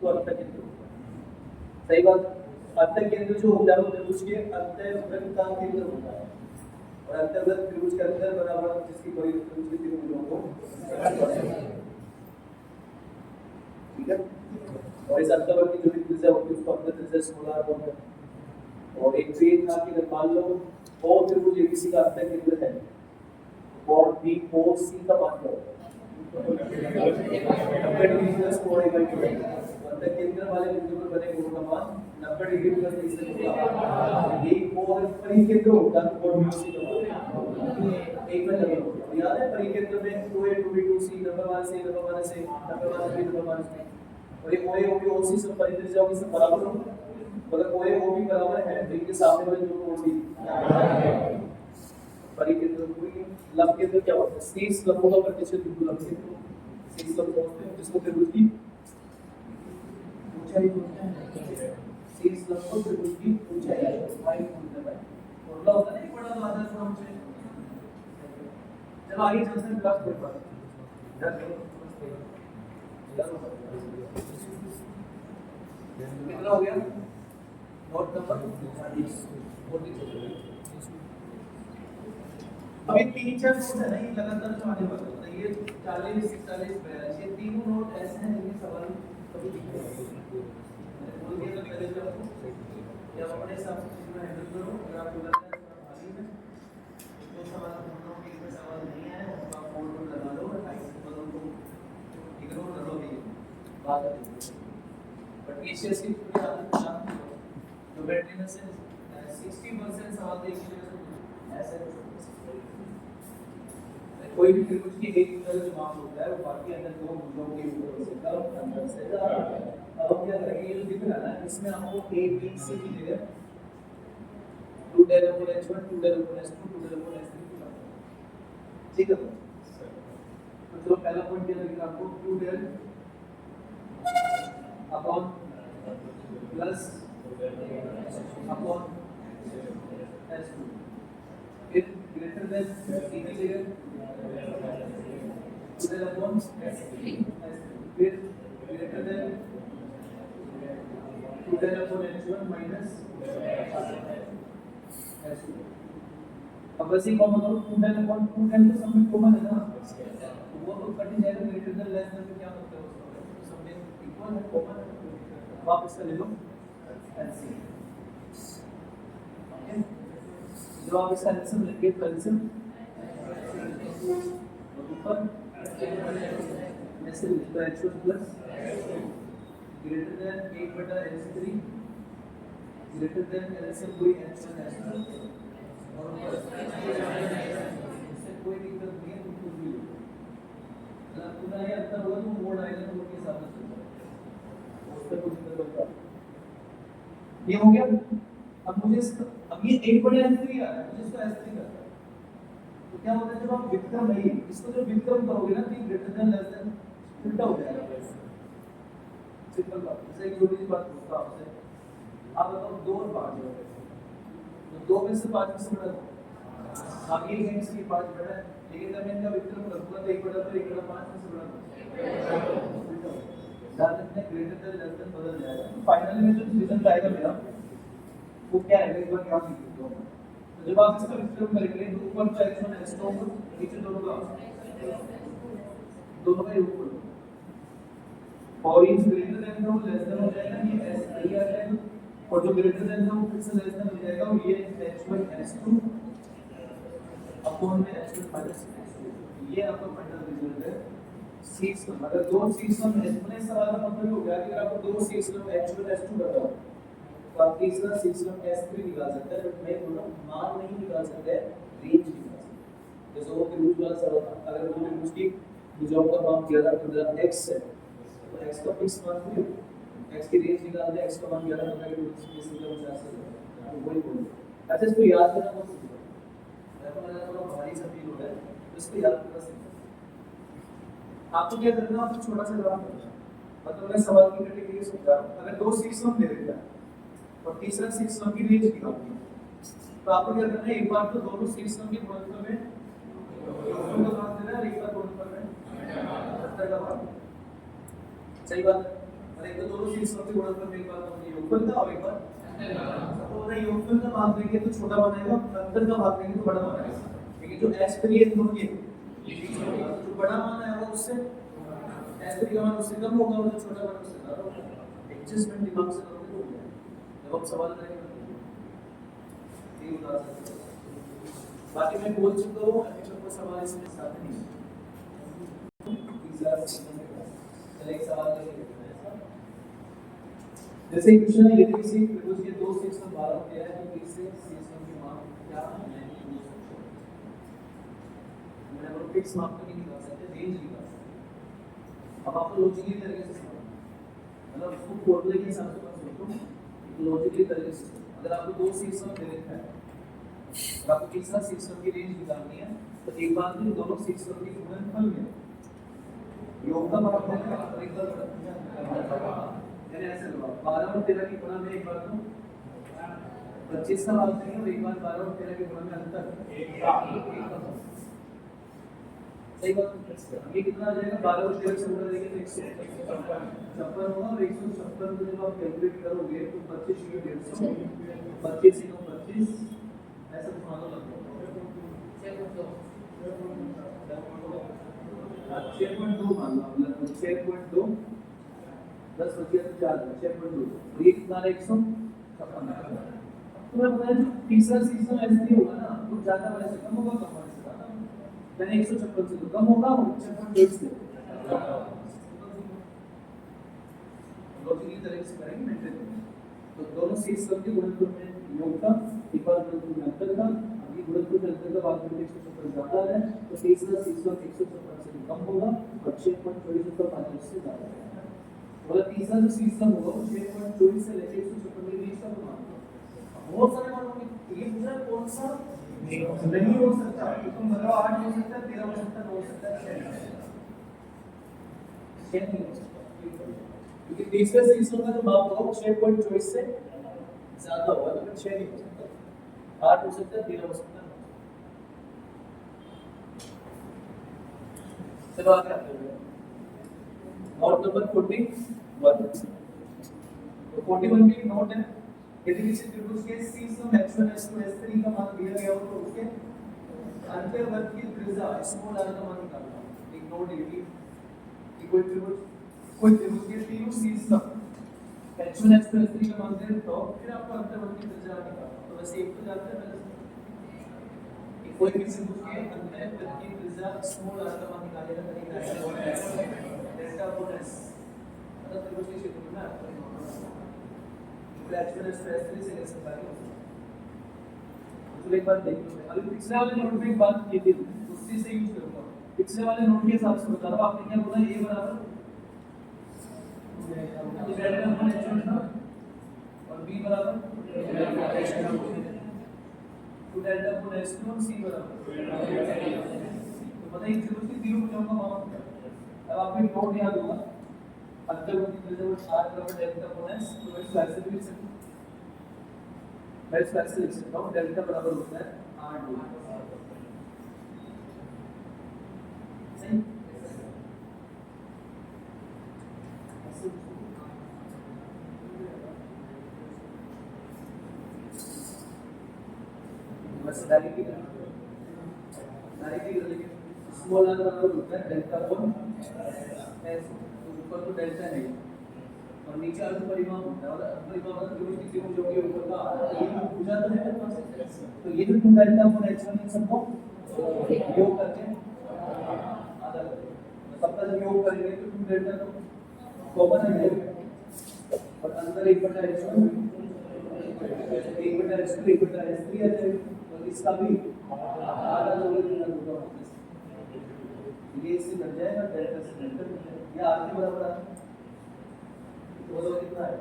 तो अंत केंद्र होता है। सही बात। अंत केंद्र जो होता है वो त्रिभुज के अंतर्वृत्त का केंद्र होता है और अंतर्वृत्त त्रिभुज के अंदर बराबर जिसकी कोई त्रिभुज के तीनों भुजों को ठीक है। और इस अंतर्वृत्त की जो भी त्रिज्या होती है उसको अंतर त्रिज्या स्मॉलर बोलते हैं। और एक पेन था कि मान लो ओ त्रिभुज एबीसी का अंत केंद्र है और बी ओ सी का मान क्या होगा? 90 डिग्री प्लस 4a/2 अंत केंद्र वाले बिंदु पर बने कोण का मान 90 डिग्री प्लस 30 से होगा। ये ओ अगर परिकेंद्र होता तो कोण बी सी का मान एक में डबल होता। याद है परिकेंद्र में 2a 2b 2c नंबर मान से नंबर मान से नंबर मान से नंबर मान से और ये OA OB OC सब परित्रिज्या होगी सब बराबर होंगे। अगर OA OB बराबर है तो इनके सामने वाले जो कोण भी परिकेंद्र कोई लंब केंद्र क्या होता है? शीर्ष लंबों का प्रतिशत बिंदु लंब केंद्र शीर्ष लंब होते हैं जिसको त्रिभुज की ऊंचाई बोलते हैं। शीर्ष लंब को त्रिभुज की ऊंचाई हाइट बोलते हैं। फॉर्मूला होता है ना बड़ा तो आधा थोड़ा ऊंचाई। चलो आगे चलते हैं क्लास के पास। कितना हो गया? नोट नंबर 40 अभी 3-4 नोट है ना ये लगातार जो आने वाला है ये 40 41 42 ये तीनों नोट ऐसे हैं जिनके सवाल कभी दिखे बोल दिया तो पहले जब अपने हिसाब से चीज में हैंडल करो। अगर आपको लगता है खाली में तो सवाल दोनों के इसमें सवाल नहीं है तो आप बोर्ड पर लगा लो और टाइप बदल दो इग्नोर कर लो ये बात है। बट ईसीएस की पूरी आदत शांत जो बैटरी में से 60% सवाल देखिए ऐसे कोई भी त्रिभुज की एक तरह जो मान होता है वो बाकी अंदर दो भुजों के ऊपर से कम अंदर से ज्यादा। अब हम क्या करेंगे ये जो दिख रहा है ना इसमें आपको a b c की जगह 2 del upon h1 2 del upon h2 2 del upon h3 ठीक है। तो चलो पहला पॉइंट क्या लिखा आपको 2 del upon plus upon h2 फिर ग्रेटर देन c की जगह del upon फिर greater than 2 del upon h1 minus h2। अब वैसे ही कॉमन हो 2 del upon 2 del तो सब में कॉमन है ना तो वो तो कट जाएगा greater than less than क्या मतलब है उसका सब में इक्वल है कॉमन है। आप इसका ले लो एलसीएम ओके। जब आप इसका एलसीएम लेंगे तो एलसीएम ऊपर ऐसे लिखता है h1 plus greater than 1/h3 greater than LCM कोई h1 h2 और इससे कोई दिक्कत नहीं है कुछ भी अगर पूरा ये अंतर होगा तो मोड आएगा तो उसके हिसाब से चलता है उस पर कुछ दिक्कत होगा। ये हो गया। अब मुझे अब ये 1/h3 आ रहा है मुझे इसको h3 करना है तो क्या होता है जब आप विक्रम नहीं इसको जो विक्रम करोगे ना तो ग्रेटर देन लेस देन उल्टा हो जाएगा। सिंपल बात जैसे एक छोटी सी बात पूछता हूं आपसे आप बताओ 2 और 5 जो है तो 2 में से 5 में से बड़ा आगे है इसकी 5 बड़ा है लेकिन जब मैं इनका विक्रम करूंगा तो 1 बड़ा तो 1/5 में से बड़ा ज्यादा इतने ग्रेटर देन लेस देन बदल जाएगा। तो फाइनली में जो रिजल्ट आएगा मेरा वो क्या है एक बार याद कीजिए। तो जब आप इसका विक्रम करेंगे तो ऊपर का h1 h2 नीचे दोनों का योग करो और इस ग्रेटर देन का वो लेस देन हो जाएगा ये s3 आ जाएगा और जो ग्रेटर देन का वो फिर से लेस देन हो जाएगा और ये h1 h2 अपॉन में h1 माइनस h2 ये आपका फाइनल रिजल्ट है। शीर्ष क्रम अगर दो शीर्ष क्रम अपने सवाल का मतलब हो गया कि अगर आपको दो शीर्ष क्रम h1 h2 बताओ तो आप तीसरा शीर्ष क्रम s3 निकाल सकते हैं बट मैं बोला मान नहीं निकाल सकते रेंज निकाल सकते। जैसे वो त्रिभुज वाला सवाल था अगर वो त्रिभुज की भुजाओं का मान 11 15 x है तो x का फिक्स मान है x की रेंज निकाल दे x का मान 11 15 के बीच में सीधा 50 है तो वही बोल। अच्छा इसको याद करना बहुत सिंपल है तो मेरा थोड़ा भारी सा फील हो रहा है तो इसको याद करना सिंपल। आपको क्या करना है आपको छोटा सा जवाब देना मतलब मैं सवाल की कैटेगरी समझा रहा हूं। अगर दो शीर्ष क्रम दे देता है और तीसरा शीर्ष क्रम की रेंज निकालनी है तो आपको क्या करना है एक बार तो दोनों शीर्ष क्रम के गुणनफल में दोनों का भाग देना है एक बार गुणनफल में 70 का भाग सही बात है। और ये तो दोनों चीज सबसे गुणनफल में एक बार तो योगफल का और एक बार तो योगफल का भाग देंगे तो छोटा बनेगा, अंतर का भाग देंगे तो बड़ा बनेगा। लेकिन जो s3 है दोनों ये जो बड़ा मान है वो उससे s3 का मान उससे कम होगा और जो छोटा मान उससे ज्यादा होगा। एडजस्टमेंट दिमाग से करोगे तो हो जाएगा। जब हम सवाल करेंगे ये उदाहरण बाकी मैं बोल चुका हूँ, अभी कोई सवाल इसमें साथ नहीं है। चलिए एक सवाल लेके जैसे क्वेश्चन है यदि किसी त्रिभुज के दो सेक्शन 12 होते हैं तो इससे सेक्शन की मान क्या है मैंने बोला फिक्स माप तो नहीं निकाल सकते, रेंज निकाल सकते। अब आपको लॉजिकली तरीके से मतलब उसको फॉर्मूले के हिसाब से मत सोचो, लॉजिकली तरीके से अगर आपको दो सेक्शन दे रखा है और आपको तीसरा सेक्शन की रेंज निकालनी है तो एक बात है दोनों सेक्शन के गुणनफल में योग का मान देना और एक बार यानी ऐसे होगा 12 और 13 की गुणा में एक बार तो 25 का भाग देंगे और एक बार 12 और 13 के गुणा में अंतर सही बात। ये कितना आ जाएगा 12 और 13 से गुणा करेंगे तो 156 होगा और 156 को जब आप कैलकुलेट करोगे तो 25 की 150 25 से 25 ऐसा मान लो लगभग 6.2 मान लो मतलब 6.2 10 बजे 4 6.2 तो ये कितना है 156। तो मैं बताया जो तीसरा सीजन ऐसे होगा ना वो ज्यादा वाले से कम होगा कम वाले से ज्यादा मैंने 156 से तो कम होगा और 156 से लॉजिकली तरीके से करेंगे मेंटेन तो दोनों सीजन के गुणनफल में योग का एक बार गुणनफल में अंतर का अभी गुणनफल में अंतर का बात करके 156 ज्यादा है तो तीसरा सीजन 156 से कम होगा और 6.24 का 5 से ज्यादा है। बोला तीसरा जो सीजन होगा वो 6.24 से लेकर 156 के बीच का मान बहुत सारे मान होंगे ये पूरा कौन सा नहीं हो सकता तुम बताओ 8 हो सकता है 13 हो सकता है 9 हो सकता है 6 नहीं हो सकता क्योंकि तीसरे सीजन का जो माप होगा वो 6.24 से ज्यादा होगा तो फिर 6 नहीं हो सकता 8 हो सकता है 13 हो सकता है। चलो आगे आते हैं नोट नंबर 41 तो 41 भी नोट है यदि किसी त्रिभुज के सीसम x1 x2 x3 का मान दिया गया हो तो उसके अंतर्वर्त की त्रिज्या स्मॉल r का मान निकालना है। एक नोट ये कि कोई त्रिभुज के तीनों सीसम x1 x2 x3 का मान दे तो फिर आपको अंतर्वर्त की त्रिज्या निकालना तो वैसे एक तो जानते हैं कि कोई भी त्रिभुज के अंतर्वर्त की त्रिज्या स्मॉल r का मान निकालेगा तरीका है डेल्टा अपॉन s मतलब त्रिभुज के क्षेत्र में ना एक्चुअल स्ट्रेस से ले सकता है तो एक बात देखिए अभी पिछले वाले नोट में एक बात की थी उसी से यूज करूंगा पिछले वाले नोट के हिसाब से बता रहा हूं आपने क्या बोला a बराबर डेल्टा अपॉन h1 था और b बराबर तो डेल्टा अपॉन h2 और c बराबर तो बताइए त्रिभुज की तीनों भुजाओं का मान अब आपको एक नोट याद होगा अंतर्वर्ती त्रिज्या को r बराबर डेल्टा अपॉन s तो इस वैसे भी लिख सकते मैं इस वैसे लिख सकता हूं डेल्टा बराबर होता है r d सही बस डायरेक्टली स्मॉल r बराबर होता है डेल्टा अपॉन s ऊपर तो डेल्टा है और नीचे अर्ध परिमाण होता है और अर्ध परिमाण मतलब त्रिभुज की त्रिभुज जो कि ऊपर का ये भुजा तो है मेरे पास तो ये जो तुम डेल्टा अपॉन h1 इन सबको योग करके आधा करेंगे सबका जब योग करेंगे तो तुम डेल्टा तो कॉमन है और अंदर 1/h1 1/h2 1/h3 आ जाएगा और इसका भी आधा होगा ये इससे घट जाएगा डेल्टा से डेल्टा ये r के बराबर आ तो कितना है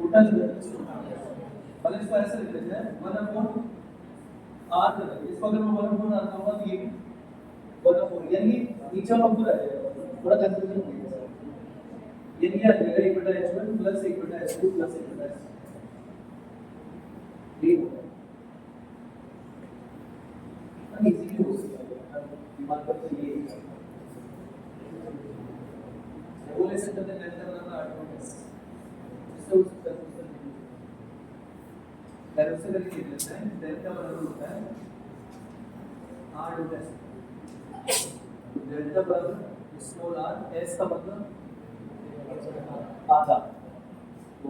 उल्टा अगर इसको ऐसे लिख लेते हैं 1/r इसको अगर मैं 1/r आता हूं तो ये 1/4 यानी नीचे ऊपर आ जाएगा थोड़ा कंफ्यूजन हो गया ये नहीं आ जाएगा 1/h1 + 1/h2 + 1/h ये होगा इजीली हो सकता है दिमाग पर ये बोले से करते हैं ऐसे करके लिख लेते हैं डेल्टा बराबर होता है आर डॉट एस। डेल्टा बराबर स्मॉल आर, एस का मतलब आधा, तो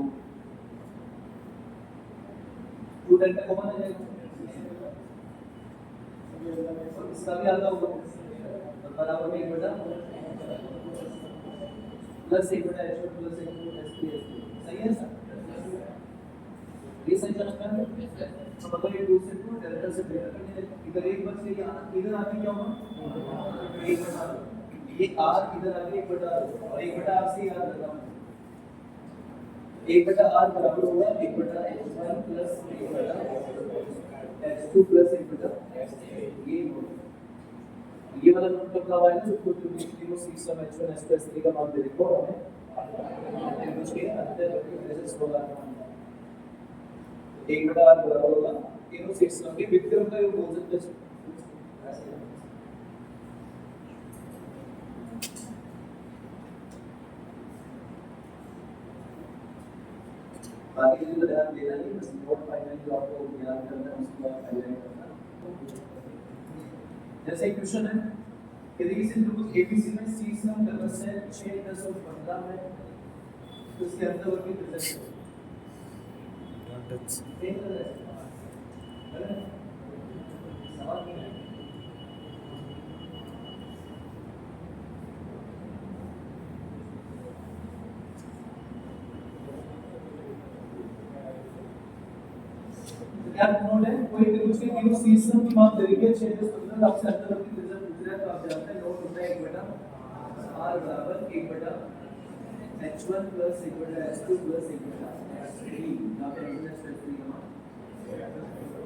टू डेल्टा कॉमन आ जाएगा, इसका भी आधा होगा, तो बराबर में 1 बटा प्लस 1 बटा एच प्लस 1 एस पी, सही है सर? ये सही समझ में? तो मतलब ये 2 से 2 डेल्टा से डेल्टा करने इधर एक बच गई, यहाँ इधर आके क्या होगा 1 बटा, ये आर इधर आके 1 बटा और 1 बटा आर से याद रखना, 1 बटा आर बराबर होगा 1 बटा h1 प्लस 1 बटा h2 प्लस 1 बटा ये वाला नोट कब लगा है, जो कुछ तीनों सी सम h1 h2 h3 का मान दे देखो हमें उसके अंदर रेजिस्टेंस होगा 1 बटा r बराबर होगा तीनों सी सम के विक्रम का योग बोल सकते हैं। बाकी चीज़ तो ध्यान देना नहीं, बस नोट फाइनल जो आपको याद करना है उसको आप हाईलाइट करना। जैसे एक क्वेश्चन है कि देखिए त्रिभुज एबीसी में सी सम तटस्थ है 6 10 और 15 में, तो इसके अंतर्वर्ती त्रिज्या सवाल क्या है? क्या नोट है, कोई त्रिभुज के तीनों सी सम की माप दे रखी है 6 10 15, आपसे अंतर्वर्ती त्रिज्या पूछ रहा है, तो आप जानते हैं नोट होता है 1 बटा r बराबर 1 बटा h1 प्लस 1 बटा h2 प्लस 1 बटा h3, यहाँ पे इंटरनेट h3 का मान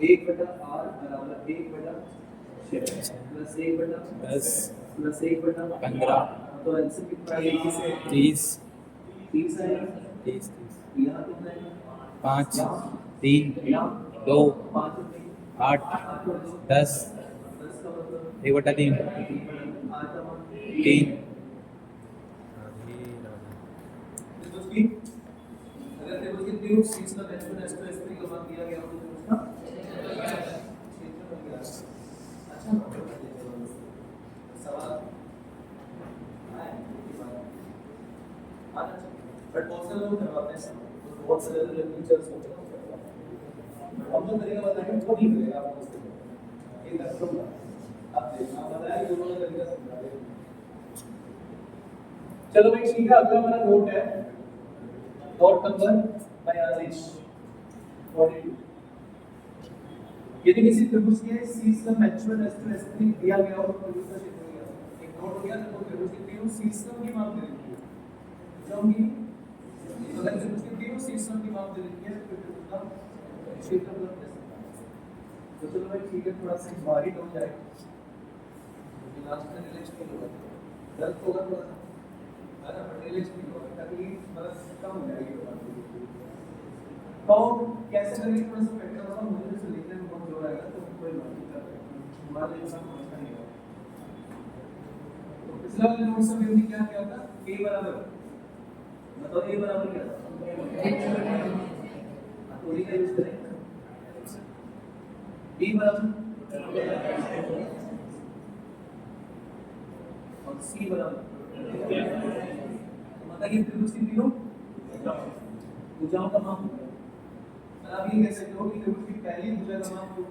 1 बटा r बराबर 1 बटा 6 प्लस 1 बटा 10 प्लस 1 बटा 15, तो आंसर कितना है? 30 है, 30 यहाँ कितना है? 5 3 2 8 10 1 बटा 3 3। अगर टेबल के तीनों सीक्स का h1 h2 h3 का मान दिया गया हो तो उसका अच्छा सवाल बट बहुत सारे लोग करवाते हैं, तो बहुत सारे टीचर्स होते हैं, हम जो तरीका बताएंगे वो नहीं करेगा आपको, ये दर्शकों आप देखना बताया दोनों का तरीका समझा दे। चलो भाई ठीक है, अगला हमारा नोट है नोट नंबर 42। यदि किसी त्रिभुज के सी सम h1 h2 h3 दिया गया हो तो त्रिभुज का क्षेत्रफल क्या होगा? एक नोट हो गया, तो त्रिभुज के तीनों सी सम की माप दे रखी है, समझी? अगर त्रिभुज के तीनों सी सम की माप दे रखी है तो त्रिभुज का क्षेत्रफल कैसे? तो चलो भाई ठीक है, थोड़ा सा भारी हो जाएगा, लास्ट में रिलैक्स फील होगा, दर्द होगा थोड़ा सा, है ना, बट रिलैक्स फील होगा, तकलीफ मतलब कम हो जाएगी। तो कैसे करेंगे, थोड़ा सा पैटर्न होगा, मुझे से लिखने में बहुत जोर आएगा, तो कोई बात नहीं कर रहे हमारे लिए सब समझना नहीं होगा। तो पिछला वाले नोट से हमने क्या किया था, a बराबर मतलब a बराबर क्या था, थोड़ी का यूज करेंगे, b बराबर और c बराबर, मतलब ये त्रिभुज की तीनों भुजाओं का माप। आप ये कह सकते हो कि त्रिभुज की पहली भुजा का माप 2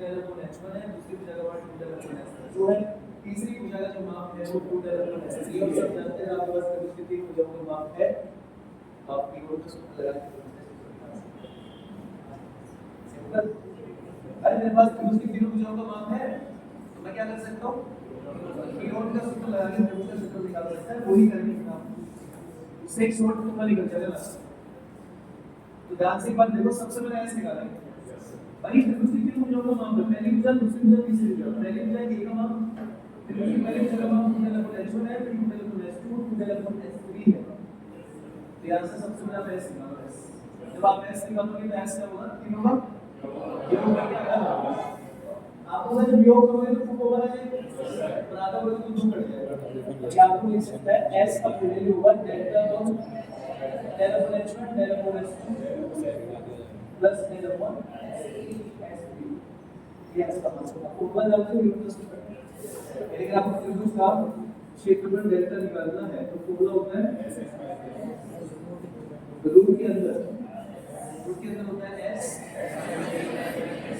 h1 है, दूसरी भुजा का माप 2 h2 जो है, तीसरी भुजा का जो माप है वो 2 h3 और सब जानते हैं आपके पास त्रिभुज की तीन भुजाओं का माप है, आप कीबोर्ड पे सूत्र लगा के सिंपल। अरे मेरे पास त्रिभुज की तीनों भुजाओं का माप है तो मैं क्या कर सकता हूं, कीबोर्ड का सूत्र लगा के त्रिभुज का क्षेत्रफल निकाल सकता है, वही करने का काम, उससे एक शॉर्ट सूत्र निकल जाएगा। तो ध्यान से एक बात देखो, सबसे पहले ऐसे निकालेंगे भाई त्रिभुज की तीनों भुजाओं का माप है, पहली भुजा दूसरी भुजा तीसरी भुजा, पहली भुजा a का माप, त्रिभुज की पहली भुजा का माप 2 h1 है, फिर 2 h2 2 h3 है, तो यहां से सबसे पहले आप s निकालो, जब आप s निकालोगे तो s क्या होगा, तीनों का योग क्या होगा, आपको जब योग करोगे तो खूब होगा ना, बराबर होगा तो 2 कट जाएगा, या आपको लिख सकता है s का वैल्यू होगा delta h1 delta h2 plus del upon ये इसका मतलब ऊपर जाते हैं प्लस लेकिन आपको त्रिभुज का क्षेत्रफल डेल्टा निकालना है तो फॉर्मूला होता है रूट के अंदर होता है s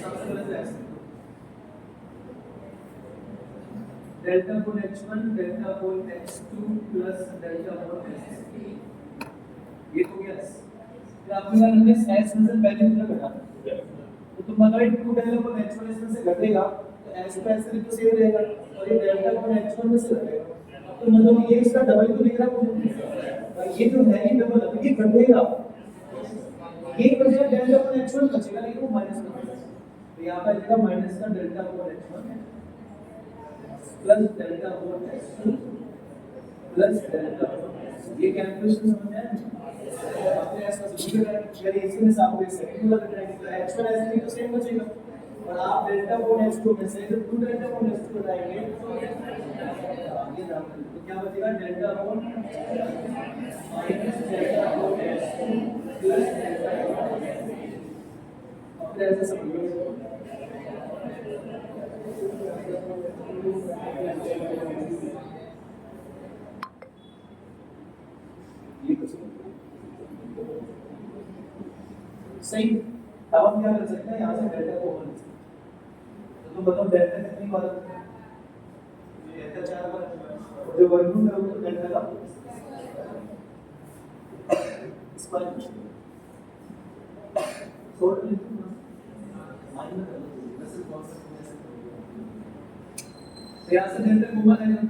सबसे पहले s delta upon h1 delta upon h2 plus delta upon h3 ये हो गया फिर आपने क्या करना है s में से पहले कितना घटाना तो तुम बताओ 2 डेल्टा अपॉन h1 इसमें से घटेगा तो s पे s तो सेम रहेगा और ये डेल्टा अपॉन h1 में से घटेगा तो मतलब ये इसका डबल तो लिख रहा हूं मुझे ये जो है ये डबल अब ये घटेगा ये बचेगा डेल्टा अपॉन h1 बचेगा लेकिन वो माइनस में बचेगा तो यहां पर लिखा माइनस का delta upon h1 plus delta upon h2 plus delta ये कैलकुलेशन समझ में आया आपने ऐसा सोचा यानी इसी में आप एक सेकंड वाला घटाएंगे तो h1 ऐसे नहीं तो सेम बचेगा और आप डेल्टा अपॉन h2 में से जब 2 डेल्टा अपॉन h2 घटाएंगे ये नाम तो क्या बचेगा delta upon minus delta upon h2 plus delta upon अब ऐसे समझिए सही अब हम क्या कर सकते हैं यहाँ से डेल्टा को ओवर तो तुम बताओ डेल्टा कितनी बार ये डेल्टा 4 बार और जो वर्गमूल करोगे तो डेल्टा का इस बार सोल्व लिखो ना माइनस कर लो वैसे कॉन्सेप्ट तो यहाँ से डेल्टा घुमा लेना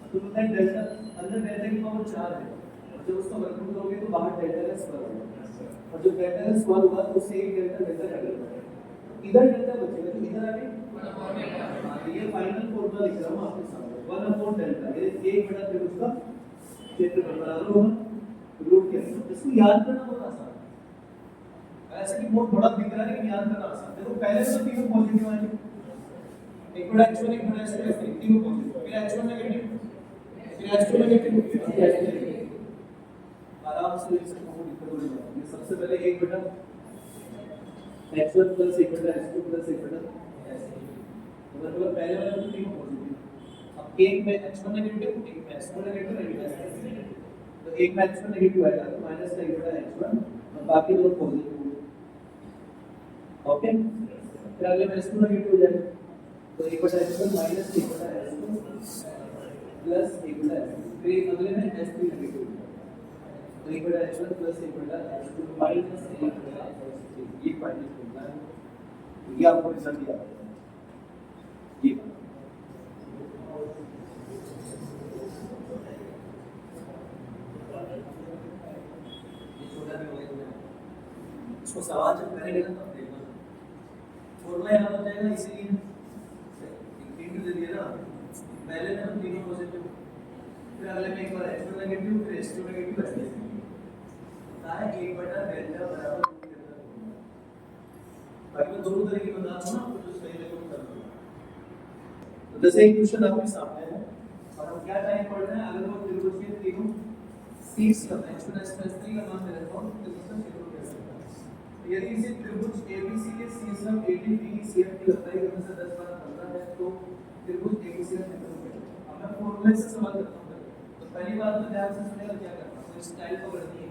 तो बताए डेल्टा अंदर डेल्टा की पावर 4 है और जब उसका वर्गमूल करोगे तो बाहर डेल्टा का स्क्वायर होगा और जो डेल्टा का स्क्वायर होगा तो उससे एक डेल्टा कटेगा इधर डेल्टा बचेगा तो इधर आके ये फाइनल फॉर्मूला लिख रहा हूं आपके सामने 1 अपॉन डेल्टा ये 1 बटा त्रिभुज का क्षेत्रफल बराबर होगा रूट के इसको याद करना बहुत आसान है ऐसे कि बहुत बड़ा दिख रहा है लेकिन याद करना आसान है देखो पहले तो तीनों पॉजिटिव आएंगे एक बड़ा h1 एक बड़ा h2 तीनों पॉजिटिव फिर h1 नेगेटिव फिर h2 नेगेटिव आराम से लिख सकते हो दिक्कत नहीं है सबसे पहले 1 बटा h1 प्लस 1 बटा h2 प्लस 1 बटा मतलब पहले वाला तो तीनों पॉजिटिव अब एक में h1 नेगेटिव एक में h2 नेगेटिव तो एक में h1 नेगेटिव आएगा तो माइनस का 1 बटा h1 और बाकी दोनों पॉजिटिव ओके फिर अगले में h2 नेगेटिव हो जाएगा तो 1 बटा h1 माइनस 1 बटा h2 प्लस 1 बटा h2 फिर अगले में h3 नेगेटिव तो 1 बटा h1 प्लस 1 बटा h2 माइनस 1 बटा h3 ये फाइनल फॉर्मूला है ये आपको रिजल्ट दिया ये छोटा भी होगा इसको सवाल जब करेंगे ना तब देखना फॉर्मूला याद हो जाएगा इसीलिए इंटू दे दिया ना पहले में हम तीनों पॉजिटिव फिर अगले में एक बार h1 नेगेटिव फिर h2 नेगेटिव ऐसे है 1 बटा डेल्टा बराबर बाकी मैं दोनों तरीके बता दूं ना तो सही लगे वो कर दूं तो जैसे एक क्वेश्चन आपके सामने है और हम क्या टाइम पढ़ रहे हैं अगर वो त्रिभुज के तीनों सीड्स का h1 h3 का मान दे देता हूं तो इसका क्षेत्रफल कैसे होगा तो यदि इसे त्रिभुज ABC के शीर्ष में AD BD CF की लंबाई क्रम से 10 12 15 है तो त्रिभुज ABC का क्षेत्रफल क्या अब मैं फॉर्मूले से सवाल करता हूं तो पहली बात तो ध्यान से सुनिएगा क्या करना है तो स्टाइल पकड़नी है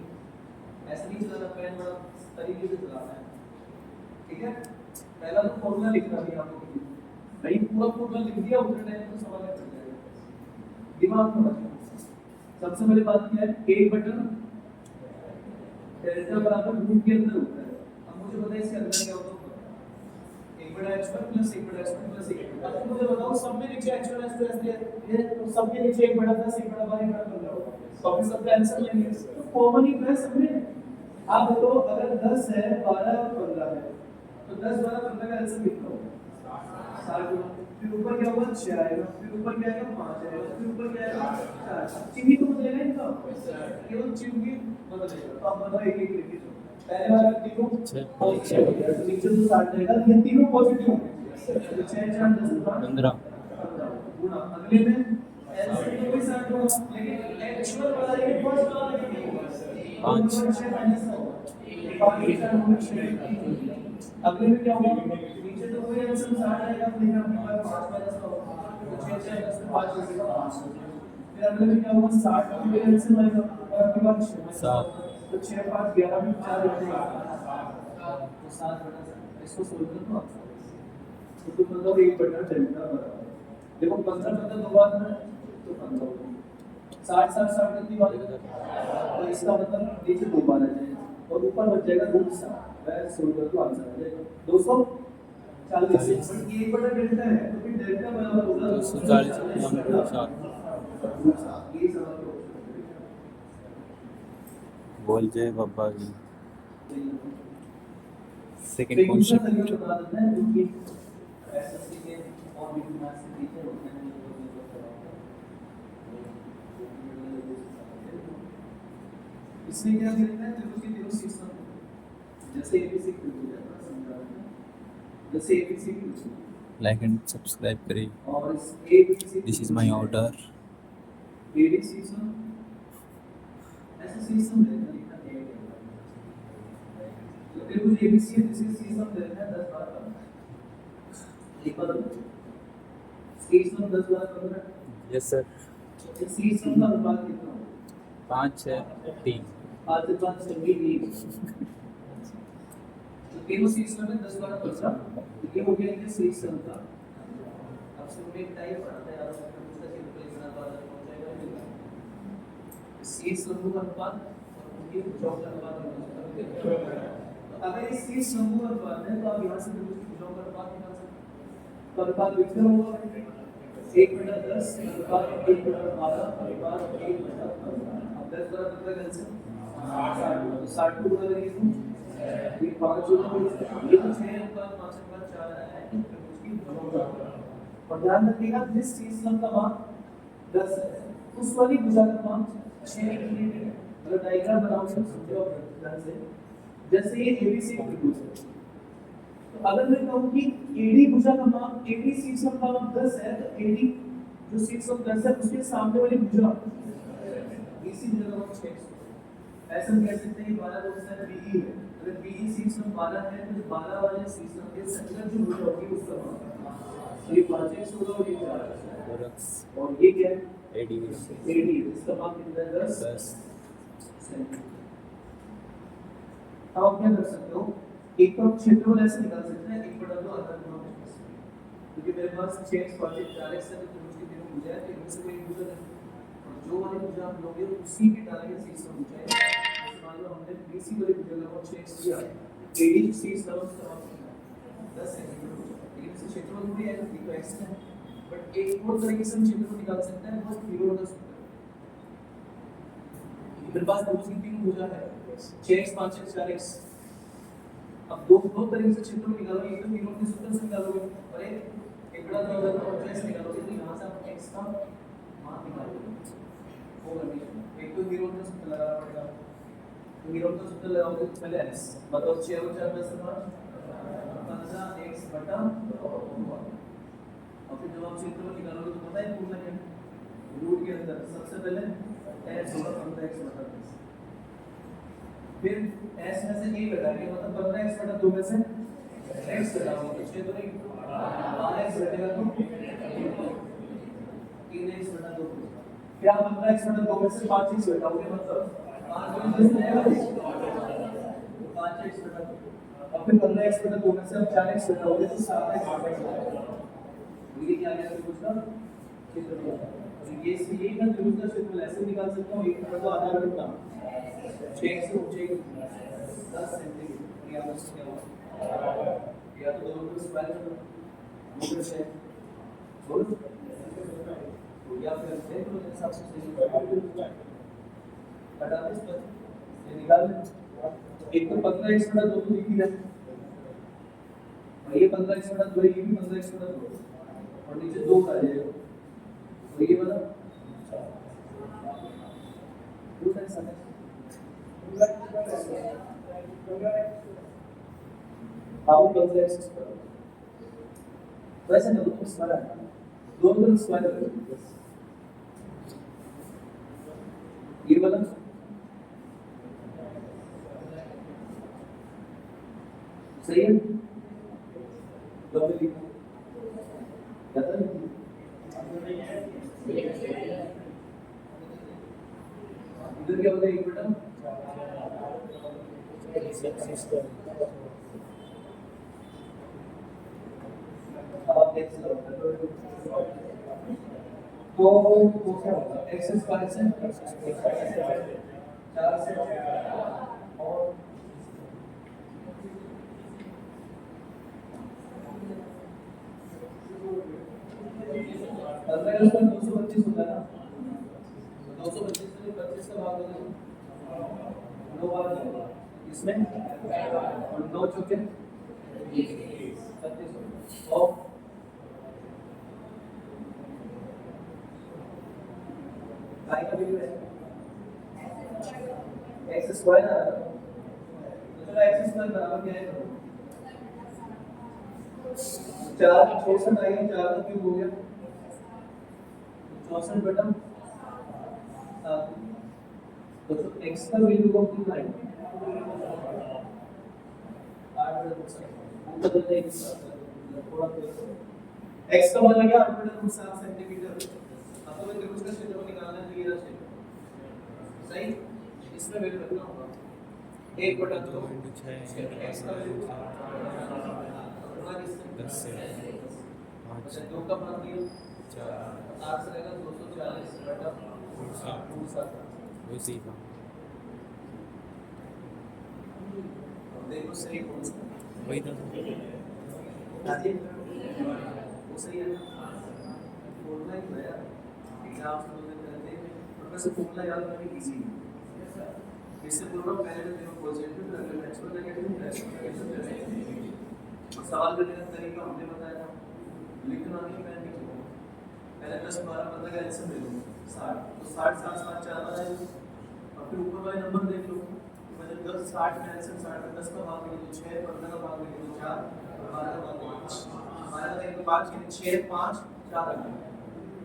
ऐसे नहीं चलाना पेन बड़ा तरीके से चलाना है ठीक है पहला तो फॉर्मूला लिखना भी आपको भाई पूरा फॉर्मूला लिख दिया उतने टाइम तो सवाल कर जाएगा दिमाग में रखना सबसे पहले बात क्या है 1 बटा डेल्टा बराबर रूट के अंदर होता है अब मुझे पता है इसके अंदर क्या होता है 1 बटा h1 प्लस 1 बटा h2 प्लस 1 अब मुझे बताओ सब में नीचे h1 h2 h3 ये तो सब के नीचे 1 बटा 10 1 बटा 12 1 बटा 15 तो फिर सबका आंसर लेंगे तो कॉमन ही है सब में आप बताओ अगर 10 है 12 और 15 है तो 10 12 15 का आंसर कितना होगा 60 फिर ऊपर क्या होगा 6 आएगा फिर ऊपर क्या आएगा 5 आएगा फिर ऊपर क्या आएगा 4 चिन्ह तो बदलेगा इनका केवल चिन्ह ही बदलेगा तो आप बताओ एक एक लिख दो पहले वाला तीनों पॉजिटिव हो गया तो नीचे तो 60 रहेगा ये तीनों पॉजिटिव होंगे तो 6 4 10 15 गुणा अगले में एलसीएम कोई 60 होगा लेकिन एक्चुअल वाला ये फर्स्ट वाला कितना होगा 5 6 माइनस का होगा 5 के साथ हमने 6 अगले में क्या होगा नीचे तो कोई आंसर 60 आएगा लेकिन अपने पास 5 माइनस का होगा तो 6 से 5 बचेगा 5 फिर अगले में क्या होगा 60 का कोई आंसर आएगा और आपके पास 7 तो 6 5 11 में 4 बचेगा तो 7 बटा 7 इसको सोल्व करो तो आंसर तो तुम मतलब 1 बटा डेल्टा बराबर देखो 15 बटा 2 बार है तो 15 60 60 60 कितनी बार है तो इसका मतलब नीचे 2 बार आ जाएगा और ऊपर बच जाएगा √7 वह सोल्व कर तो आंसर आ जाएगा 240 बट ये 1 बटा डेल्टा है तो फिर डेल्टा बराबर होगा 240 √7 ये सवाल का बोल जय बाबा की सेकंड क्वेश्चन क्वेश्चन तरीका बता देते हैं जो कि एसएससी के और भी मैथ्स के टीचर होते हैं इसमें क्या करते हैं त्रिभुज के तीनों सिस्टम जैसे एबीसी त्रिभुज है समझा रहे हैं जैसे एबीसी त्रिभुज लाइक एंड सब्सक्राइब करिए और इस ABC this is my order ABC system ऐसा सिस्टम रहता है त्रिभुज एबीसी है जिसके सिस्टम रहता है 10 बार 15 एक बार सिस्टम 10 बार 15 यस सर इस सिस्टम का अनुपात कितना होगा 5 6 3 5 से 5 से भी तो तीनों सिस्टम में 10 बार 15 ये हो गया कि सिस्टम का अब से एक टाइप पढ़ते हैं यार उसका सिंपल इतना बार हो जाएगा सिस्टम का अनुपात और उनके भुजाओं का अनुपात अगर इस चीज समूह अनुपात है तो आप यहाँ से त्रिभुज की भुजाओं का अनुपात निकाल सकते हैं तो अनुपात विकर्ण होगा 1/10 अनुपात 1/12 अनुपात 1/15 अब 10 द्वारा 15 कैंसिल 60 को गुणा करिए तो ये 5 होगा ये तो 6 अनुपात 5 अनुपात 4 आया है त्रिभुज की भुजाओं का और ध्यान रखिएगा जिस सिस्टम का मान 10 है उस वाली भुजा का मान 6 के रिलेटेड है अगर डायग्राम बनाओगे तो समझो ध्यान से जैसे ये एबीसी त्रिभुज है तो अगर मैं कहूं कि एडी भुजा का मान एडी सिस्टम का मान 10 है तो एडी जो सिस्टम 10 है उसके सामने वाली भुजा बीसी भुजा का मान 6 ऐसा हम कह सकते हैं 12 को से बीई है अगर बीई सिस्टम 12 है तो 12 वाले सिस्टम के संगत जो भुजा होगी उसका मान ये 5x होगा और ये 4x और ये क्या है एडी इसका मान कितना है 10 अब आप क्या कर सकते हो एक तो क्षेत्रफल ऐसे निकाल सकते हैं 1/2 आधा गुना क्योंकि मेरे पास 6x 5x 4x है तो त्रिभुज की तीनों भुजाएं तो इनमें से कोई भुजा है और जो वाली भुजा हम लोगे उसी के डालेंगे 6 का भुजा है जैसे मान लो हमने BC वाली भुजा का 6x लिया AD 6 का उसका 10 सेंटीमीटर भुजा लेकिन इसे क्षेत्रफल थोड़ी है तो x है बट एक और तरीके से हम क्षेत्रफल निकाल सकते हैं वो 0 मेरे पास त्रिभुज की तीन भुजा है 6x 5x 4x अब दो तरीके से क्षेत्रफल निकालोगे एक तो तीनों के सूत्र से निकालोगे और एक 1/2 और x निकालोगे तो यहाँ से आप x का मान निकालोगे वो कंडीशन एक तो 0 का सूत्र लगाना पड़ेगा तो 0 का सूत्र लगाओगे तो पहले x बताओ 6 और 4 में से 15x बटा और फिर जब आप क्षेत्रफल निकालोगे तो पता है पूर्ण क्या रूट के अंदर सबसे पहले x होगा 15x बटा 10 फिर s में से a घटाएंगे मतलब 15x बटा 2 में से x घटाओगे तो 6 तो नहीं 12x घटेगा तो 3x बटा 2 फिर आप 15x बटा 2 में से 5x घटाओगे मतलब 5 में से जाएगा 5x बटा 2 और फिर 15x बटा 2 में से आप 4x घटाओगे तो 7x बटा 2 ये क्या आ गया त्रिभुज का क्षेत्रफल ये का त्रिभुज का क्षेत्रफल ऐसे निकाल सकता हूं 1/2 आधा घंटा 6x से ऊंचाई 10 सेंटीमीटर या उससे क्या होगा या तो दोनों को स्क्वायर कर दो बोलो से बोलो तो या फिर देख लो जैसा आपको सही हटा दे इस पर ये निकाल ले एक तो 15x बटा 2 तो लिख ही है और ये 15x बटा 2 ये भी 15x बटा 2 और नीचे 2 आ जाएगा तो ये वाला दूसरा समय आओ कल से एक्सेस करो वैसे ना तुम स्क्वायर दोनों तरफ स्क्वायर करो ये वाला सही है तो मैं लिखूं क्या था इधर क्या होता है एक बेटा अब x तो क्या होगा x स्क्वायर से 4 से और अगर इसमें 225 होता है ना 225 से 25 का भाग होगा 9 बार होगा इसमें और 9 चौके 36 और काय का वैल्यू है x स्क्वायर आ रहा है तो चलो x स्क्वायर बराबर क्या है 4 64 आएगा 4 का क्यूब हो गया 64 बटा 7 तो x का वैल्यू को कितना है 8 बटा 7 थोड़ा x का मान आ गया 8 बटा 7 सेंटीमीटर अब तो मैं त्रिभुज का क्षेत्रफल निकालना है तो ये रहा क्षेत्र सही इसमें वैल्यू रखना होगा 1 बटा 2 x का वैल्यू 10 से 5 अच्छा 2 का मान दिया 4 से रहेगा 240 बटा 7 वैसे ही था देखो सही कौन सा वही था आगे वो सही है ना फॉर्मूला ही है एग्जाम में करते हैं प्रोफेसर फॉर्मूला याद करना इजी है इससे पूरा पहले तो देखो पॉजिटिव रखना नेक्स्ट नेगेटिव और सवाल करने का तरीका हमने बताया था लिखना नहीं मैं नहीं लिखूंगा पहले 10 12 बंदा का आंसर दे दो 60 तो 60 7 7 4 बनाए और फिर ऊपर वाले नंबर देख लो मतलब 10 60 में आंसर 60 में 10 का भाग लेके तो 6 15 का भाग लेके तो 4 12 का भाग लेके 12 का एक 5 के 6 5 4 आ गया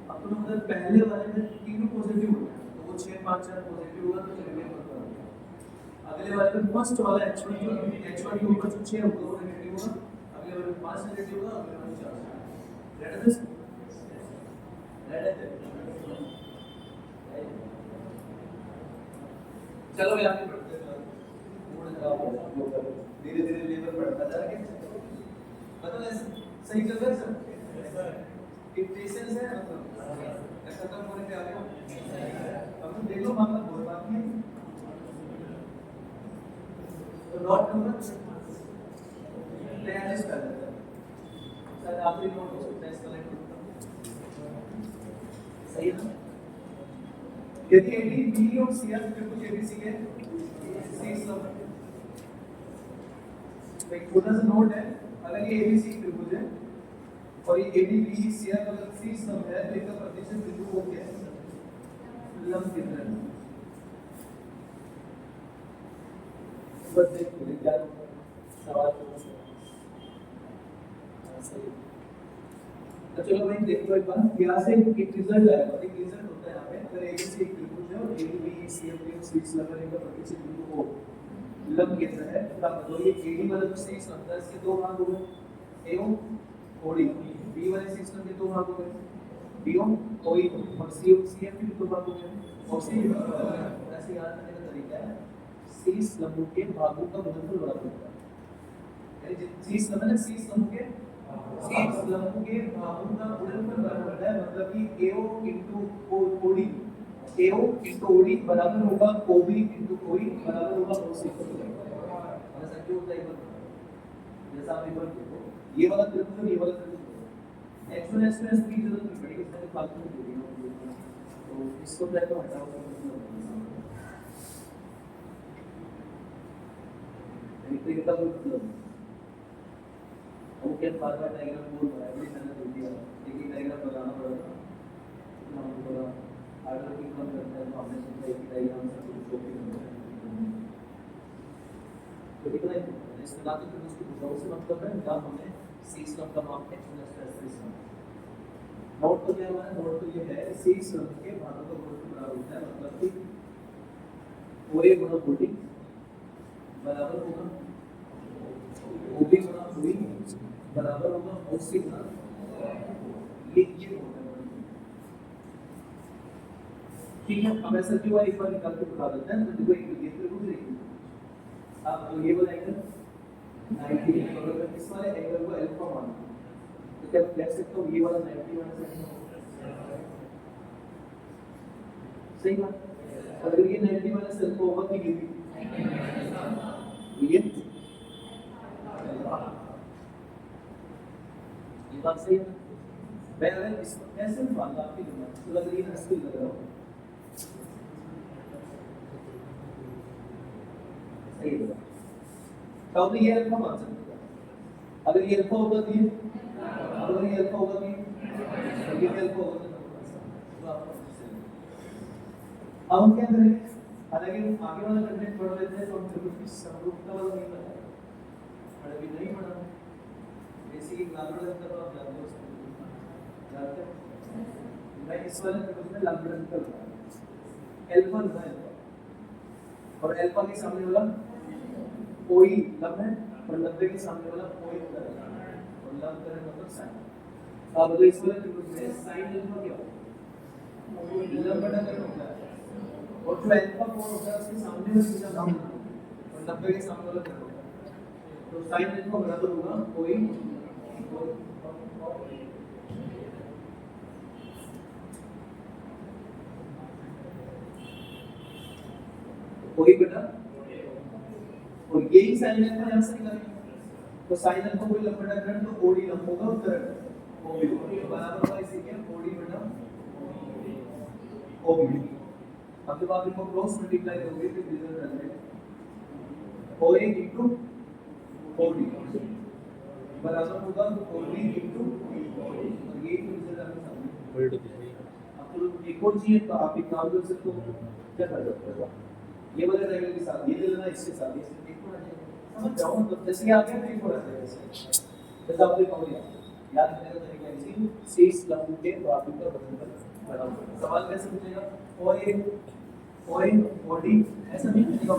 अब तो मतलब पहले वाले में तीनों पॉजिटिव हो गया तो वो 6 5 4 पॉजिटिव होगा तो रिमेन करता होगा अगले वाले में फर्स्ट वाला h1 के ऊपर जो 6 होगा वो नेगेटिव होगा अगले वाले में 5 नेगेटिव होगा अगले वाले में 4 रेड है दिस रेड है चलो यहाँ पे बढ़ते हैं धीरे धीरे लेवल बढ़ता जा रहा है मतलब ऐसे सही चल रहा है सर इक्वेशंस है मतलब ऐसा खत्म होने पे आपको अब तुम देख लो मामला बहुत बाकी है तो नोट नंबर मैं एडजस्ट कर देता हूं सर आखिरी नोट हो सकता है इसका लाइन सही है ना यदि AD B और CF त्रिभुज ABC के C स्तंभ एक छोटा सा नोट है अगर ये ABC त्रिभुज है और ये AD B CF अगर C स्तंभ है तो इसका प्रतिशत बिंदु हो क्या है लंब कितना है बस देखो क्या सवाल सही तो चलो भाई देखो एक बार यहाँ से एक रिजल्ट आएगा एक रिजल्ट होता है यहाँ पे अगर ABC एक त्रिभुज है और AD B CF और C स्तंभ का प्रतिशत बिंदु हो लंब कितना है तो आप बताओ ये AD वाला जो C स्तंभ है इसके दो भाग हो गए एवं OD B वाले C स्तंभ के दो भाग हो गए BO OE और CF के दो भाग हो गए और C ऐसे याद करने का तरीका है C स्तंभ के भागों का गुणनफल बराबर होता है यानी C स्तंभ है C स्तंभ के भागों का गुणनफल बराबर होता है मतलब कि AO OD AO OD बराबर होगा OB OE बराबर होगा OC ऐसा क्यों होता है जैसा आप एक बार देखो ये वाला त्रिभुज और ये वाला त्रिभुज x1 s2 s3 की जरूरत नहीं पड़ेगी इसमें फालतू में जोड़ेंगे तो इसको पहले तो हटाओ एक एकदम मतलब वो क्या बार-बार डायग्राम बोल रहा है बड़ी मेहनत होती है एक डायग्राम बनाना पड़ेगा हम थोड़ा आगे की कम करते हैं तो हमने सोचा एक डायग्राम से कुछ कॉपी करना है तो कितना है इस ना तो फिर उसकी बुझाऊ से मतलब है जब हमने C स्तंभ का माप x1 नोट तो क्या हुआ है नोट तो ये है C स्तंभ के भागों का गुणनफल बराबर होता है मतलब कि OA गुणा OD बराबर होगा ओबी गुणा ओई बराबर होगा ओसी गुणा ये होता है। ठीक है, अब ऐसा क्यों है एक बार निकाल के बता देते हैं। तो देखो एक ये तो रुक रही आप तो ये वाला एंगल 90 है और अगर इस वाले एंगल को अल्फा मान तो क्या लिख सकते हो ये वाला 90 माइनस सही बात। अगर ये 90 माइनस अल्फा होगा कि ये बात सही है। मैं अगर इस ऐसे बात आपकी तो लग रही है मुश्किल लग रहा है सही है। तो ये अल्फा मान सकते हैं। अगर ये अल्फा होगा तो ये अगर ये अल्फा होगा तो ये अल्फा होगा तो अब हम क्या करेंगे। हालांकि आगे वाला कंटेंट पढ़ लेते हैं तो हम त्रिभुज की समरूपता वाला नहीं पता है अभी नहीं पढ़ा बेसिक लैम्बडा अंतर आप जानते हो जानते हैं। मैं इस वाले त्रिभुज में लैम्बडा अंतर अल्फा है और अल्फा के सामने वाला कोई लंब है और लंबे के सामने वाला कोई उत्तर है और लंब का मतलब साइन। अब अगर इस वाले त्रिभुज में साइन अल्फा क्या होगा लंबडा का होता है और जो अल्फा कोण होता है उसके सामने वाला सीधा नाम और लंबे के सामने वाला क्या होता है तो साइन अल्फा बराबर होगा कोई कोई बटा और यही साइन अल्फा यहां से निकालेंगे तो साइन अल्फा कोई लंबडा करण तो ओडी लंब होगा और करण ओबी बराबर होगा इसी के ओडी बटा ओबी। अब जब आप इनको क्रॉस मल्टीप्लाई करोगे तो रिजल्ट आ जाएगा ओए इनटू ओडी बराबर होगा ओडी इनटू और ये रिजल्ट आपके सामने। अब तो एक और चाहिए तो आप एक काम कर सकते हो क्या कर सकते हो ये वाले ट्रायंगल के साथ ये ले लेना इसके साथ ये एक हो जाएगा समझ जाओ तो जैसे आ गया ठीक हो जाएगा जैसे आपने कहा याद रखने का तरीका इसी शेष लंब के बाजू का बदल सवाल कैसे पूछेगा ओए ओडी ऐसा नहीं पूछेगा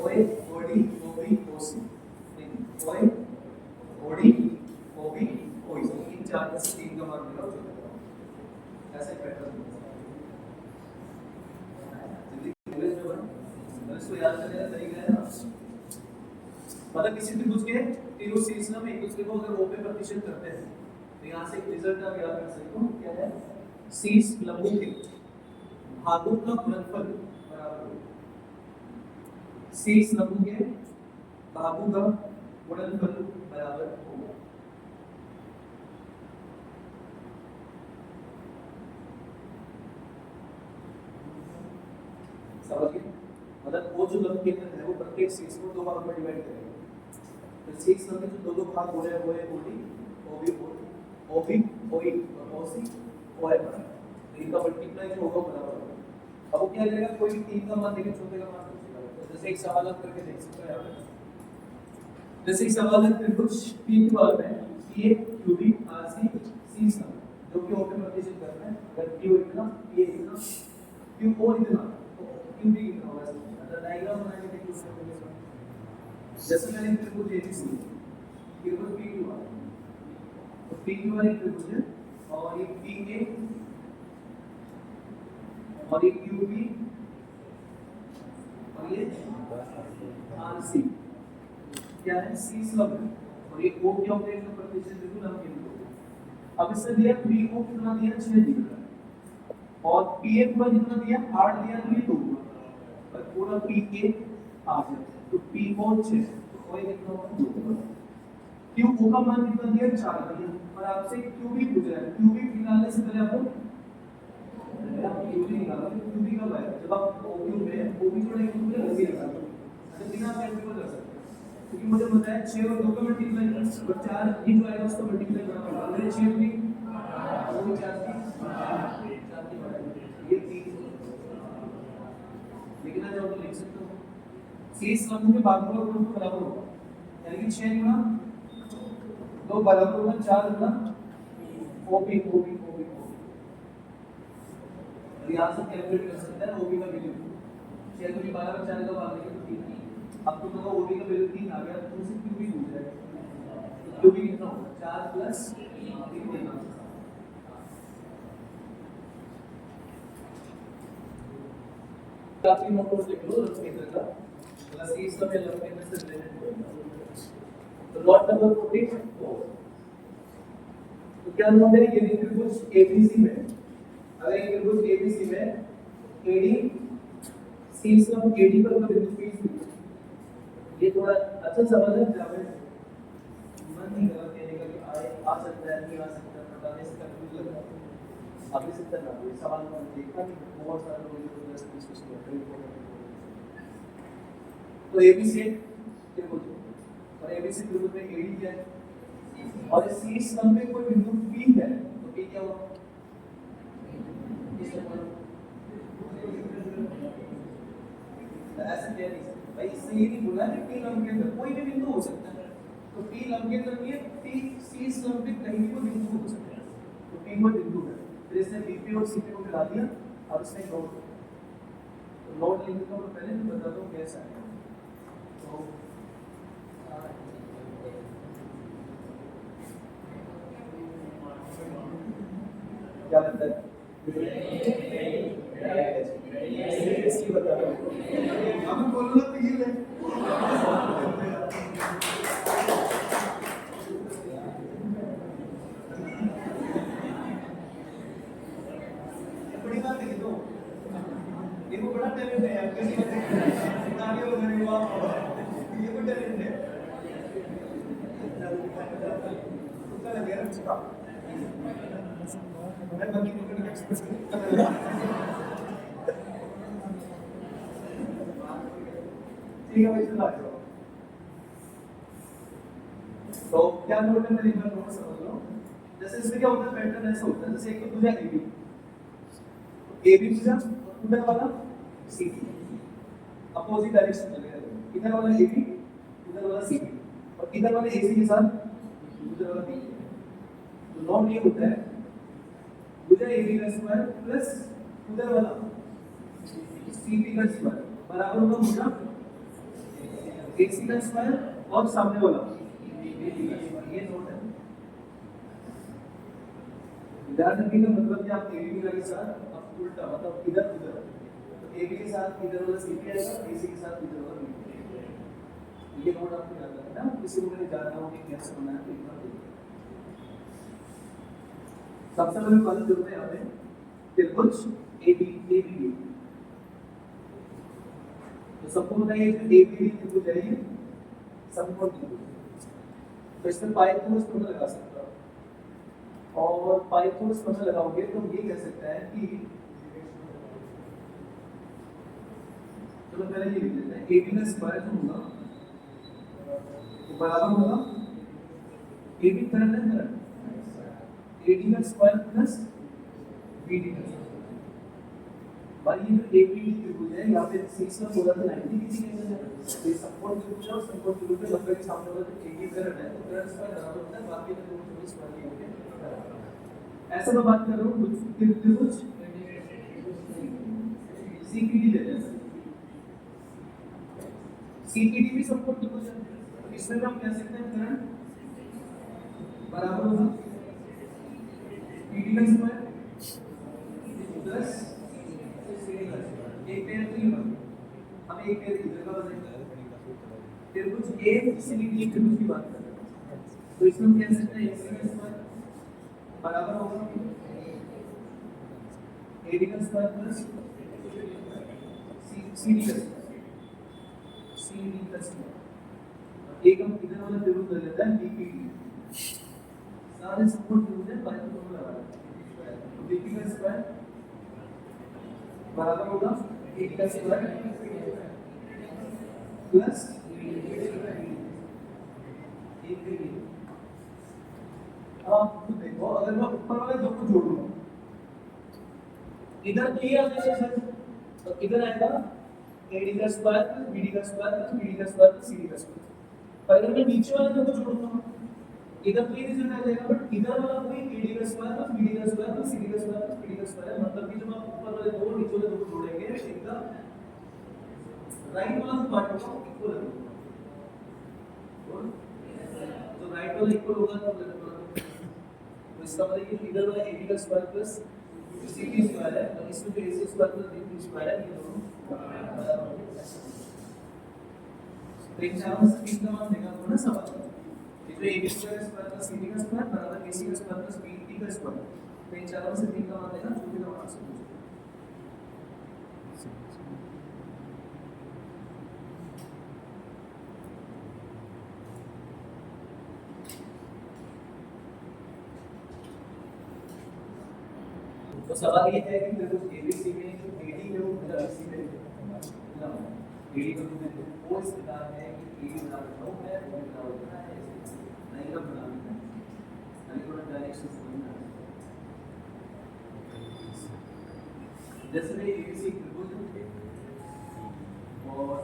ओए ओडी ओबी ओसी ठीक ओए ओडी ओबी ओसी इन चार में से तीन का मान मिला ऐसे पैटर्न इसको याद करने का तरीका है ना मतलब किसी त्रिभुज के तीनों शीर्ष में एक दूसरे को अगर ओ पे प्रतिशत करते हैं तो यहां से एक रिजल्ट आप याद कर सकते हो क्या है शीर्ष लंबों के भागों का गुणनफल बराबर शीर्ष लंबों के भागों का गुणनफल बराबर होगा। समझिए मतलब वो जो लंब केंद्र है वो प्रत्येक शीर्ष को दो भागों में डिवाइड करेगा तो शीर्ष लंब के जो दो भाग हो रहे हैं वो है ओडी ओबी ओबी ओई और ओसी ओए पर इनका मल्टीप्लाई जो होगा बराबर होगा। अब वो क्या करेगा कोई तीन का मान देके चौथे का मान पूछेगा तो जैसे एक सवाल हल करके देख सकते हो जैसे एक सवाल है त्रिभुज पी क्यू आर में पी क्यूबी आरसी सी सम जो कि ओ पे प्रतिशत करना है अगर क्यू इतना ए इतना क्यू ओ इतना क्यू भी कितना होगा डायग्राम बनाने के लिए उसमें मिलेगा जैसे मैंने त्रिभुज एबीसी त्रिभुज पीक्यूआर तो पीक्यूआर एक त्रिभुज है और ये पीए और ये क्यूबी और ये आरसी क्या है सी स्लब और ये ओ क्या होता है इसका प्रतिशत बिल्कुल हम केंद्र अब इससे दिया पीओ कितना दिया 6 दिया और पीए को कितना दिया 8 दिया तो ये 2 पर पूरा पीके आ गया तो पी को 6 तो कोई कितना होगा 2 क्यू ओ का मान कितना दिया 4 दिया और आपसे क्यू भी पूछ रहा है क्यू भी निकालने से पहले आपको क्यू भी निकालना है क्यू भी कब आएगा जब आप ओ क्यू में ओ भी जोड़ेंगे तो मुझे लगे निकालना अच्छा बिना कैलकुलेट कर सकते हैं क्योंकि मुझे पता है 6 और 2 का मल्टीप्लाई और 4 ये जो आएगा उसका मल्टीप्लाई करना पड़ेगा मेरे 6 भी वो भी 4 की 4 की ये 3 लेकिन आज आप लिख सकते हो शीर्ष लंब के भागों का गुणनफल बराबर होगा यानी कि 6 गुना 2 बराबर होगा 4 गुना ओबी ओबी ओबी और यहां से कैलकुलेट कर सकते हैं ओबी का वैल्यू 6 को 12 में 4 का भाग देंगे तो 3 अब तो होगा ओबी का वैल्यू 3 आ गया तो उसे क्यूबी हो जाएगा। क्यूबी कितना होगा 4 प्लस 3 होगा। काफी नोट लिख लो लंबे का प्लस ई सब लंबे में से रिलेटेड। तो लॉट नंबर 14 तो क्या नोट है ये त्रिभुज एबीसी में अगर एक त्रिभुज एबीसी में एडी सी सम एडी पर कोई बिंदु पी से ये थोड़ा अच्छा सवाल है जहां पे मन नहीं कर कहने का कि आ सकता है नहीं आ सकता बताने से कंफ्यूज लग रहा है। आप इस तरह ना कोई सवाल में देखा कि बहुत सारे लोग इधर डिस्कस करते हैं। तो एबीसी त्रिभुज और एबीसी त्रिभुज में एडी क्या है और सी सम में कोई बिंदु पी है तो पी क्या होगा ऐसे क्या नहीं भाई इससे ये नहीं बोला कि पी लंब के अंदर कोई भी बिंदु हो सकता है तो पी लंब के अंदर नहीं है पी सी लंब पे कहीं भी कोई बिंदु हो सकता है तो पी कोई बिंदु है फिर इसने बीपी और सीपी को मिला दिया और इसने नोड तो नोड लिखने का मैं पहले भी बता दूं कैसा है तो क्या लगता है इसकी बता रहा हूं अब बोलना तो ये है बड़ी बात है तो देखो बड़ा टैलेंट है यार कैसे आगे हो गए वाह ये भी टैलेंट है उसका लगे ना उसका मैं बाकी को एक्सप्रेस ठीक है भाई चला जाओ तो क्या नोट है मैं एक बार नोट समझ लो जैसे इसमें क्या होता है पैटर्न ऐसा होता है जैसे एक तो तुझा एबी एबी तुझा उधर वाला सीबी अपोजिट डायरेक्शन में चलेगा इधर वाला एबी उधर वाला सीबी और इधर वाले एसी के साथ उधर वाला बी तो नोट ये होता है तुझा एबी का स्क्वायर प्लस उधर वाला सीबी का स्क्वायर बराबर होगा मुझा AC का स्क्वायर और सामने वाला ये नोट है ध्यान रखने का मतलब कि आप AB के साथ आप उल्टा मतलब इधर उधर तो AB के साथ इधर वाला CP आएगा AC के साथ इधर वाला BP ये नोट आपको याद रखना है किसी को मैंने जानना हो कि कैसे बनाना है एक बार देखिए सबसे पहले बात करते हैं यहाँ पे त्रिभुज ABD तो सबको पता है कि ABD त्रिभुज है ये समकोण त्रिभुज तो इसमें पाइथागोरस थ्योरम लगा सकते हो और पाइथागोरस थ्योरम लगाओगे तो ये कह सकता है कि चलो पहले ये लिख लेते हैं AB का स्क्वायर जो होगा तो बराबर होगा AB करंट है करंट AD का स्क्वायर प्लस BD का स्क्वायर भाई ये जो ABD त्रिभुज है यहाँ पे 6 का बोला था 90 किसी केस में ये समकोण त्रिभुज और समकोण त्रिभुज के लंबाई के सामने वाला जो AB करंट है तो करंट स्क्वायर बराबर होता है बाकी के त्रिभुज स्क्वायर ही होते हैं ऐसा मैं बात कर रहा हूँ त्रिभुज CPD ले लेते हैं CPD भी समकोण त्रिभुज है तो इसमें हम कह सकते हैं करंट बराबर होगा BD का स्क्वायर प्लस एक पेयर तो ये बन हम एक पेयर इधर का बनेगा त्रिभुज ACD त्रिभुज की बात कर रहे हैं तो इसमें हम कह सकते हैं AC का स्क्वायर बराबर होगा AD का स्क्वायर प्लस CD का स्क्वायर एक हम इधर वाला त्रिभुज ले लेते हैं BPD सारे समकोण त्रिभुज है बाकी दोनों लगा लेते हैं तो BP का स्क्वायर बराबर होगा AD का स्क्वायर प्लस अब देखो अगर मैं ऊपर वाले दो को जोड़ लूं इधर तो ये आ जाएगा सर तो इधर आएगा AD का स्क्वायर प्लस BD का स्क्वायर प्लस BD का स्क्वायर प्लस CD का स्क्वायर पर अगर मैं नीचे वाले दो को जोड़ूंगा इधर तो ये रिजल्ट आ जाएगा बट इधर वाला कोई AD का स्क्वायर प्लस BD का स्क्वायर प्लस CD का स्क्वायर प्लस BD का स्क्वायर मतलब कि जब आप ऊपर वाले दो नीचे वाले दो को जोड़ेंगे इनका राइट वाला जो पार्ट होगा वो इक्वल होगा, तो राइट वाला इक्वल होगा तो लेफ्ट वाला, तो इसका मतलब ये इधर वाला AB का स्क्वायर प्लस CB स्क्वायर है और इसमें जो AC square plus BB square है ये दोनों बराबर होंगे। तो इन चारों से तीन का मान देगा आपको ना सवाल, ये जो AB स्क्वायर प्लस CB का स्क्वायर बराबर AC का स्क्वायर प्लस BD का स्क्वायर, तो इन चारों से तीन का मान देगा जो भी का मान आपसे पूछे। तो सवाल ये है कि देखो ABC में जो AD है वो ABC में AD का जो वो इस प्रकार है कि AD बराबर 9 है और B बराबर कितना है, डायग्राम बनाना है, यानी थोड़ा डायरेक्शन समझना है। जैसे में ABC त्रिभुज और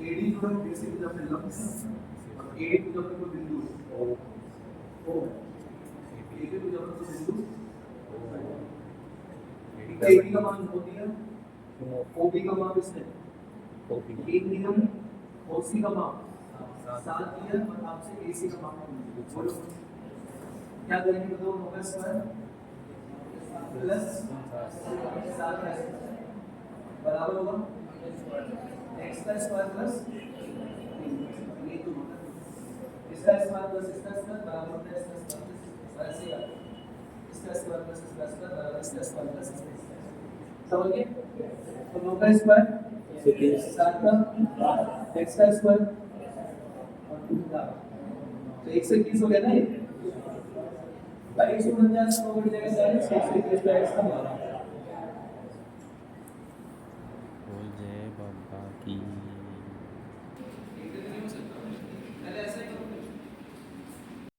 AD जो है बेसिक जब मिल रहा है और AD जो है कोई बिंदु है O है, AD जो है कोई बिंदु AB का मान हो दिया, OB का मान किसने, एक नियम OC का मान 7 दिया और आपसे AC का मान बोलो क्या करेंगे, बताओ 9 स्क्वायर प्लस 7 बराबर होगा x का स्क्वायर प्लस ये तो होगा इसका स्क्वायर प्लस इसका स्क्वायर बराबर होता है इसका स्क्वायर ऐसे याद, इसका स्क्वायर प्लस इसका स्क्वायर बराबर इसका स्क्वायर प्लस इसका स्क्वायर, समझ गए। तो 9 का स्क्वायर 7 का x का स्क्वायर और 2 का, तो 121 हो गया ना ये भाई, 149 को बढ़ जाएगा 121 का x का मान